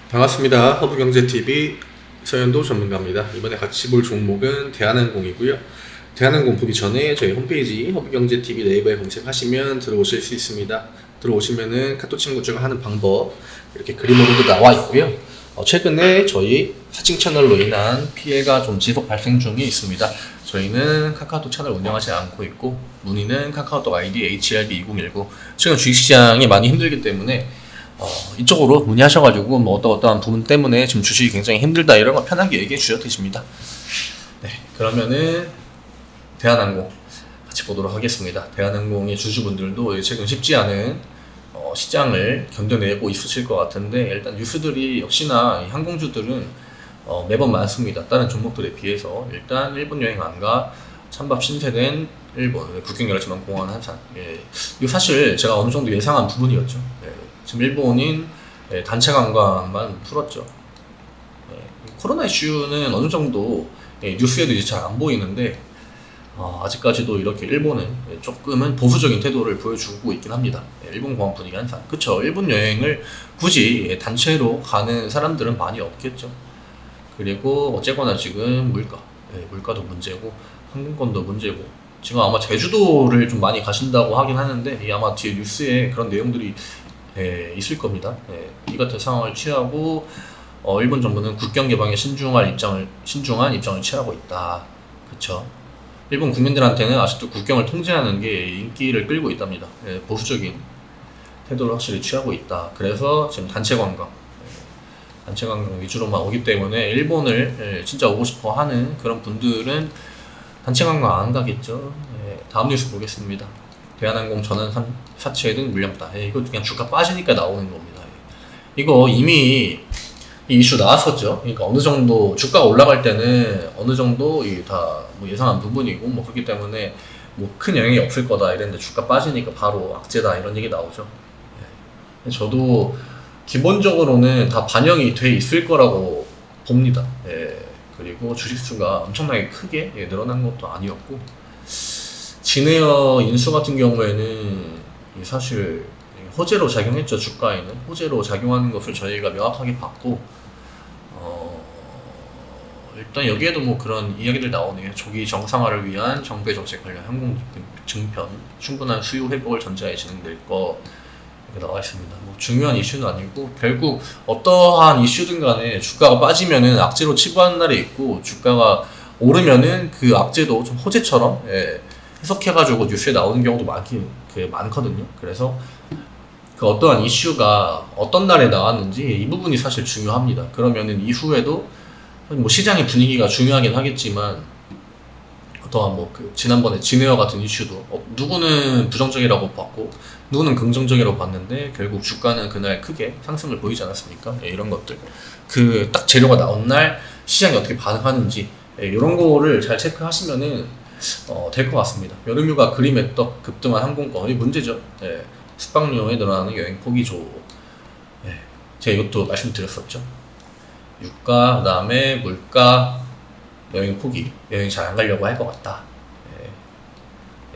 반갑습니다. 허브경제TV 서현도 전문가입니다. 이번에 같이 볼 종목은 대한항공이고요. 대한항공 보기 전에 저희 홈페이지 허브경제TV 네이버에 검색하시면 들어오실 수 있습니다. 들어오시면은 카톡 친구가 하는 방법 이렇게 그림으로도 나와 있고요. 최근에 저희 사칭 채널로 인한 피해가 좀 지속 발생 중에 있습니다. 저희는 카카오톡 채널 운영하지 않고 있고 문의는 카카오톡 아이디 HRB2019. 지금 주식시장이 많이 힘들기 때문에 이쪽으로 문의하셔가지고 뭐 어떠한 부분 때문에 지금 주식이 굉장히 힘들다 이런 거 편하게 얘기해 주셔도 되십니다. 네, 그러면은 대한항공 같이 보도록 하겠습니다. 대한항공의 주주분들도 최근 쉽지 않은 시장을 견뎌내고 있으실 것 같은데, 일단 뉴스들이 역시나 이 항공주들은 매번 많습니다. 다른 종목들에 비해서. 일단 일본 여행 안가, 찬밥 신세된 일본, 국경 열지만 공항 한산. 이거 사실 제가 어느 정도 예상한 부분이었죠. 지금 일본인 단체 관광만 풀었죠. 코로나 이슈는 어느 정도 뉴스에도 이제 잘 안 보이는데, 아직까지도 이렇게 일본은 조금은 보수적인 태도를 보여주고 있긴 합니다. 일본 공항 분위기 한산. 그쵸. 일본 여행을 굳이 단체로 가는 사람들은 많이 없겠죠. 그리고 어쨌거나 지금 물가도 문제고, 항공권도 문제고, 지금 아마 제주도를 좀 많이 가신다고 하긴 하는데, 아마 뒤에 뉴스에 그런 내용들이 있을 겁니다. 이 같은 상황을 취하고, 일본 정부는 국경 개방에 신중한 입장을 취하고 있다. 그쵸. 일본 국민들한테는 아직도 국경을 통제하는 게 인기를 끌고 있답니다. 보수적인 태도를 확실히 취하고 있다. 그래서 지금 단체 관광 위주로만 오기 때문에 일본을 진짜 오고 싶어 하는 그런 분들은 단체 관광 안 가겠죠. 다음 뉴스 보겠습니다. 대한항공 전환 사채 등 물량다. 이거 그냥 주가 빠지니까 나오는 겁니다. 이거 이미 이 이슈 나왔었죠. 그러니까 어느 정도 주가가 올라갈 때는 어느 정도 다 뭐 예상한 부분이고 뭐 그렇기 때문에 뭐 큰 영향이 없을 거다 이랬는데, 주가 빠지니까 바로 악재다 이런 얘기 나오죠. 저도 기본적으로는 다 반영이 돼 있을 거라고 봅니다. 그리고 주식수가 엄청나게 크게 늘어난 것도 아니었고, 진에어 인수 같은 경우에는 사실 호재로 작용했죠. 주가에는 호재로 작용하는 것을 저희가 명확하게 봤고, 일단 여기에도 뭐 그런 이야기들 나오네요. 조기 정상화를 위한 정부의 정책 관련 항공 증편 충분한 수요 회복을 전제하에 진행될 거 이렇게 나와 있습니다. 뭐 중요한 이슈는 아니고, 결국 어떠한 이슈든 간에 주가가 빠지면은 악재로 치부하는 날이 있고, 주가가 오르면은 그 악재도 좀 호재처럼 해석해가지고 뉴스에 나오는 경우도 많거든요. 그래서 그 어떠한 이슈가 어떤 날에 나왔는지 이 부분이 사실 중요합니다. 그러면은 이후에도 뭐 시장의 분위기가 중요하긴 하겠지만, 어떠한 뭐 지난번에 진에어 같은 이슈도 누구는 부정적이라고 봤고 누구는 긍정적이라고 봤는데 결국 주가는 그날 크게 상승을 보이지 않았습니까? 이런 것들, 그 딱 재료가 나온 날 시장이 어떻게 반응하는지 이런 거를 잘 체크하시면은 될 것 같습니다. 여름휴가 그림의 떡 급등한 항공권, 이 문제죠. 숙박료에 늘어나는 여행 포기죠. 제가 이것도 말씀드렸었죠. 유가, 그 다음에 물가, 여행 포기, 여행 잘 안 가려고 할 것 같다.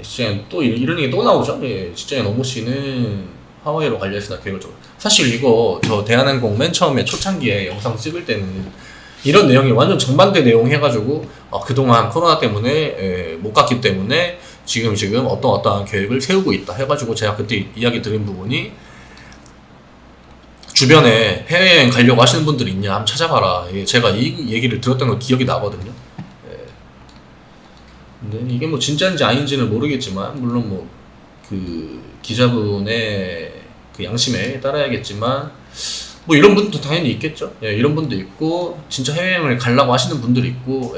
시장에 또 이런 얘기 또 나오죠. 시장에 노모 씨는 하와이로 가려 했으나 계획을 좀. 사실 이거 저 대한항공 맨 처음에 초창기에 영상 찍을 때는 이런 내용이 완전 정반대 내용 해가지고 그동안 코로나 때문에 못 갔기 때문에 지금 어떠한 계획을 세우고 있다 해가지고, 제가 그때 이야기 드린 부분이 주변에 해외여행 가려고 하시는 분들이 있냐 한번 찾아봐라. 제가 이 얘기를 들었던 거 기억이 나거든요. 근데 이게 뭐 진짜인지 아닌지는 모르겠지만, 물론 뭐 그 기자분의 그 양심에 따라야겠지만, 뭐 이런 분도 당연히 있겠죠. 이런 분도 있고 진짜 해외여행을 가려고 하시는 분들이 있고,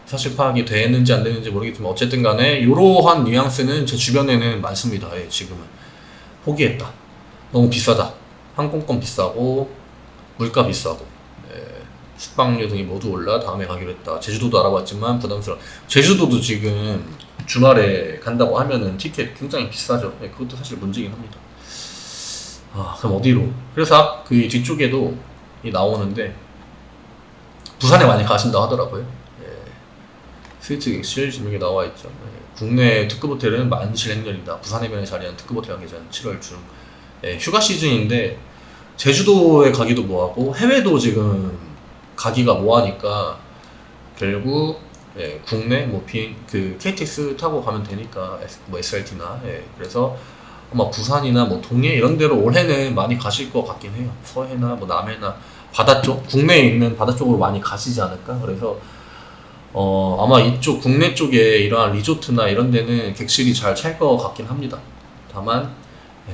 사실 파악이 되는지 안 되는지 모르겠지만 어쨌든 간에 이러한 뉘앙스는 제 주변에는 많습니다. 지금은 포기했다, 너무 비싸다, 항공권 비싸고 물가 비싸고 숙박료 등이 모두 올라 다음에 가기로 했다. 제주도도 알아봤지만 부담스러워. 제주도도 지금 주말에 간다고 하면은 티켓 굉장히 비싸죠. 그것도 사실 문제긴 합니다. 그럼 어디로? 그래서 그 뒤쪽에도 나오는데, 부산에 많이 가신다 하더라고요. 예. 스위트 객실 지금 여기 나와 있죠. 예. 국내 특급 호텔은 만실행렬이다. 부산 해변에 자리한 특급 호텔 가기 전 7월 중. 예, 휴가 시즌인데 제주도에 가기도 뭐하고 해외도 지금 가기가 뭐하니까 결국 예, 국내 뭐 비행 그 KTX 타고 가면 되니까 뭐 SRT나 예, 그래서 아마 부산이나 뭐 동해 이런 데로 올해는 많이 가실 것 같긴 해요. 서해나 뭐 남해나 바다 쪽 국내에 있는 바다 쪽으로 많이 가시지 않을까. 그래서 아마 이쪽 국내 쪽에 이러한 리조트나 이런 데는 객실이 잘 찰 것 같긴 합니다. 다만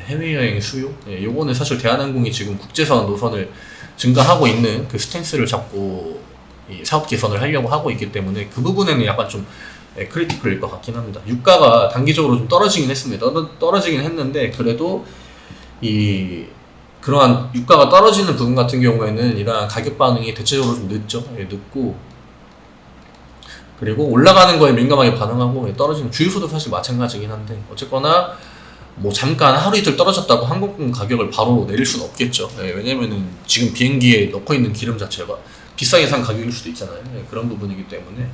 해외여행 수요? 예, 요거는 사실 대한항공이 지금 국제선 노선을 증가하고 있는 그 스탠스를 잡고 이 사업 개선을 하려고 하고 있기 때문에 그 부분에는 약간 좀 크리티컬일 것 같긴 합니다. 유가가 단기적으로 좀 떨어지긴 했습니다. 떨어지긴 했는데 그래도 이 그러한 유가가 떨어지는 부분 같은 경우에는 이러한 가격 반응이 대체적으로 좀 늦죠. 예, 늦고 그리고 올라가는 거에 민감하게 반응하고 떨어지는 주유소도 사실 마찬가지긴 한데 어쨌거나 뭐 잠깐 하루 이틀 떨어졌다고 항공권 가격을 바로 내릴 수는 없겠죠. 네, 왜냐면은 지금 비행기에 넣고 있는 기름 자체가 비싸게 산 가격일 수도 있잖아요. 네, 그런 부분이기 때문에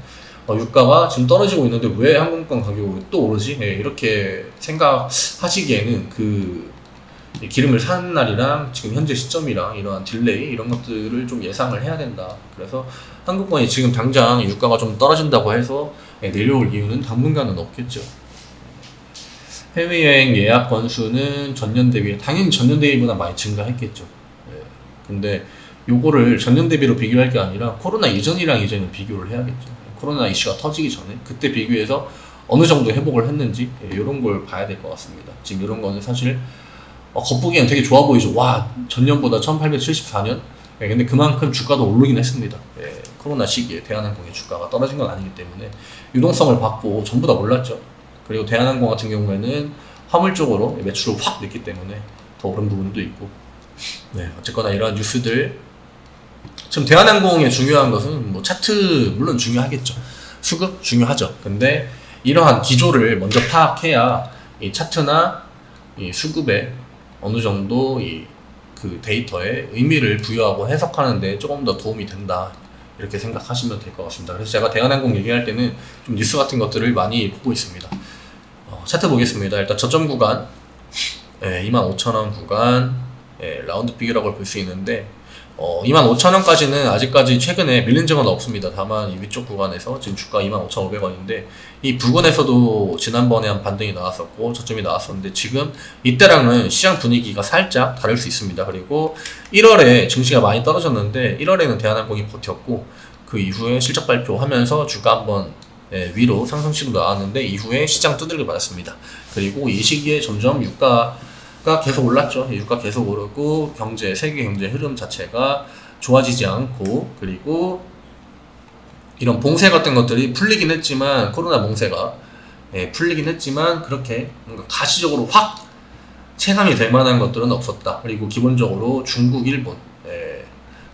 유가가 지금 떨어지고 있는데 왜 항공권 가격이 또 오르지? 네, 이렇게 생각하시기에는 그 기름을 사는 날이랑 지금 현재 시점이랑 이러한 딜레이 이런 것들을 좀 예상을 해야 된다. 그래서 항공권이 지금 당장 유가가 좀 떨어진다고 해서 내려올 이유는 당분간은 없겠죠. 해외여행 예약 건수는 전년 대비 당연히 전년 대비보다 많이 증가했겠죠. 예. 근데 요거를 전년 대비로 비교할 게 아니라 코로나 이전이랑 이제는 비교를 해야겠죠. 코로나 이슈가 터지기 전에 그때 비교해서 어느 정도 회복을 했는지 이런 걸 봐야 될 것 같습니다. 지금 이런 거는 사실 겉보기엔 되게 좋아 보이죠. 와, 전년보다 1874년. 예, 근데 그만큼 주가도 오르긴 했습니다. 예, 코로나 시기에 대한항공의 주가가 떨어진 건 아니기 때문에 유동성을 받고 전부 다 올랐죠. 그리고 대한항공 같은 경우에는 화물 쪽으로 매출을 확 냈기 때문에 더 오른 부분도 있고. 네, 어쨌거나 이러한 뉴스들. 지금 대한항공의 중요한 것은 뭐 차트 물론 중요하겠죠. 수급 중요하죠. 근데 이러한 기조를 먼저 파악해야 이 차트나 이 수급에 어느 정도 이 그 데이터에 의미를 부여하고 해석하는데 조금 더 도움이 된다. 이렇게 생각하시면 될 것 같습니다. 그래서 제가 대한항공 얘기할 때는 좀 뉴스 같은 것들을 많이 보고 있습니다. 차트 보겠습니다. 일단 저점 구간 25,000원 구간 라운드 피겨라고 볼 수 있는데 25,000원까지는 아직까지 최근에 밀린 적은 없습니다. 다만 이 위쪽 구간에서 지금 주가 25,500원인데 이 부근에서도 지난번에 한 반등이 나왔었고 저점이 나왔었는데 지금 이때랑은 시장 분위기가 살짝 다를 수 있습니다. 그리고 1월에 증시가 많이 떨어졌는데 1월에는 대한항공이 버텼고 그 이후에 실적 발표하면서 주가 한번 위로 상승치로 나왔는데 이후에 시장 두들겨 맞았습니다. 그리고 이 시기에 점점 유가가 계속 올랐죠. 유가 계속 오르고 세계 경제 흐름 자체가 좋아지지 않고 그리고 이런 봉쇄 같은 것들이 풀리긴 했지만 코로나 봉쇄가 풀리긴 했지만 그렇게 뭔가 가시적으로 확 체감이 될 만한 것들은 없었다. 그리고 기본적으로 중국, 일본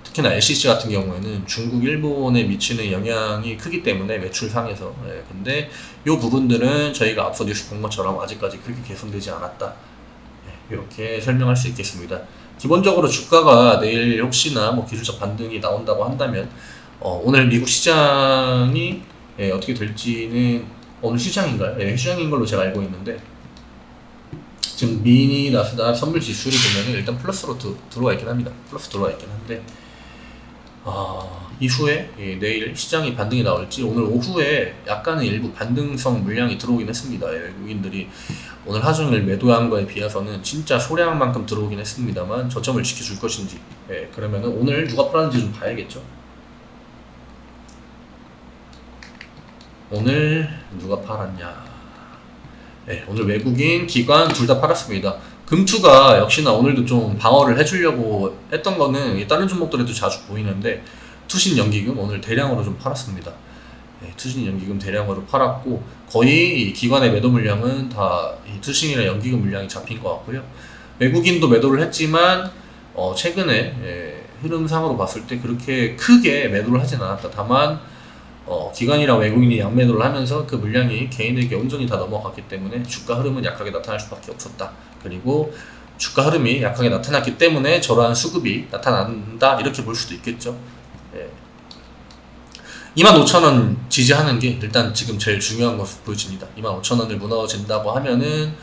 특히나 LCC 같은 경우에는 중국, 일본에 미치는 영향이 크기 때문에 매출상에서 근데 이 부분들은 저희가 앞서 뉴스 본 것처럼 아직까지 그렇게 개선되지 않았다. 이렇게 설명할 수 있겠습니다. 기본적으로 주가가 내일 혹시나 뭐 기술적 반등이 나온다고 한다면 오늘 미국 시장이 어떻게 될지는 오늘 휴장인가요? 휴장인 걸로 제가 알고 있는데 지금 미니 나스닥 선물 지수를 보면 일단 플러스로 들어와 있긴 합니다. 플러스 들어와 있긴 한데 이후에 내일 시장이 반등이 나올지 오늘 오후에 약간의 일부 반등성 물량이 들어오긴 했습니다. 외국인들이 오늘 하중일 매도한 거에 비해서는 진짜 소량만큼 들어오긴 했습니다만 저점을 지켜줄 것인지 그러면은 오늘 누가 팔았는지 좀 봐야겠죠. 오늘 누가 팔았냐. 오늘 외국인, 기관 둘 다 팔았습니다. 금투가 역시나 오늘도 좀 방어를 해주려고 했던 거는 다른 종목들에도 자주 보이는데 투신연기금 오늘 대량으로 좀 팔았습니다. 투신연기금 대량으로 팔았고 거의 기관의 매도 물량은 다 투신이나 연기금 물량이 잡힌 것 같고요. 외국인도 매도를 했지만 최근에 흐름상으로 봤을 때 그렇게 크게 매도를 하진 않았다. 다만 기관이랑 외국인이 양매도를 하면서 그 물량이 개인에게 온전히 다 넘어갔기 때문에 주가 흐름은 약하게 나타날 수밖에 없었다. 그리고 주가 흐름이 약하게 나타났기 때문에 저러한 수급이 나타난다 이렇게 볼 수도 있겠죠. 25,000원 지지하는 게 일단 지금 제일 중요한 것으로 보여집니다. 25,000원을 무너진다고 하면은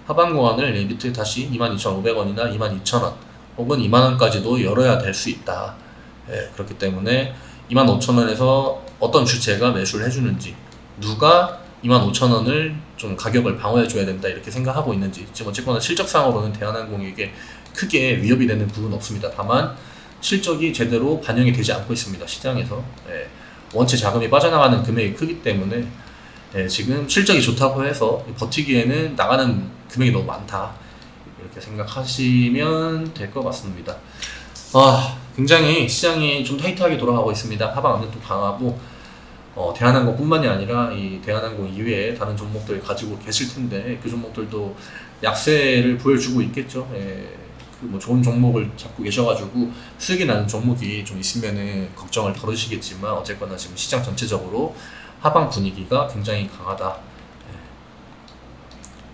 하방공환을 밑에 다시 22,500원이나 22,000원 혹은 2만원까지도 열어야 될 수 있다. 예, 그렇기 때문에 25,000원에서 어떤 주체가 매수를 해주는지, 누가 25,000원을 좀 가격을 방어해줘야 된다 이렇게 생각하고 있는지, 지금 어쨌거나 실적상으로는 대한항공에게 크게 위협이 되는 부분은 없습니다. 다만 실적이 제대로 반영이 되지 않고 있습니다. 시장에서. 예, 원체 자금이 빠져나가는 금액이 크기 때문에 예, 지금 실적이 좋다고 해서 버티기에는 나가는 금액이 너무 많다 이렇게 생각하시면 될 것 같습니다. 굉장히 시장이 좀 타이트하게 돌아가고 있습니다. 하방압력도 강하고 대한항공뿐만이 아니라 이 대한항공 이외에 다른 종목들 가지고 계실 텐데 그 종목들도 약세를 보여주고 있겠죠. 예, 그뭐 좋은 종목을 잡고 계셔가지고 수익이 나는 종목이 좀 있으면은 걱정을 덜으시겠지만 어쨌거나 지금 시장 전체적으로 하방 분위기가 굉장히 강하다. 예,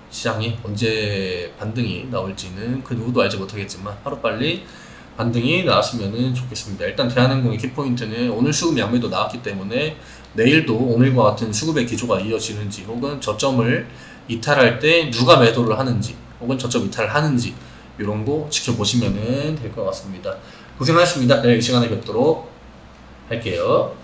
시장이 언제 반등이 나올지는 그 누구도 알지 못하겠지만 하루빨리 반등이 나왔으면 좋겠습니다. 일단 대한항공의 키포인트는 오늘 수급 양매도 나왔기 때문에 내일도 오늘과 같은 수급의 기조가 이어지는지 혹은 저점을 이탈할 때 누가 매도를 하는지 혹은 저점 이탈을 하는지 이런 거 지켜보시면 될 것 같습니다. 고생하셨습니다. 이 시간에 뵙도록 할게요.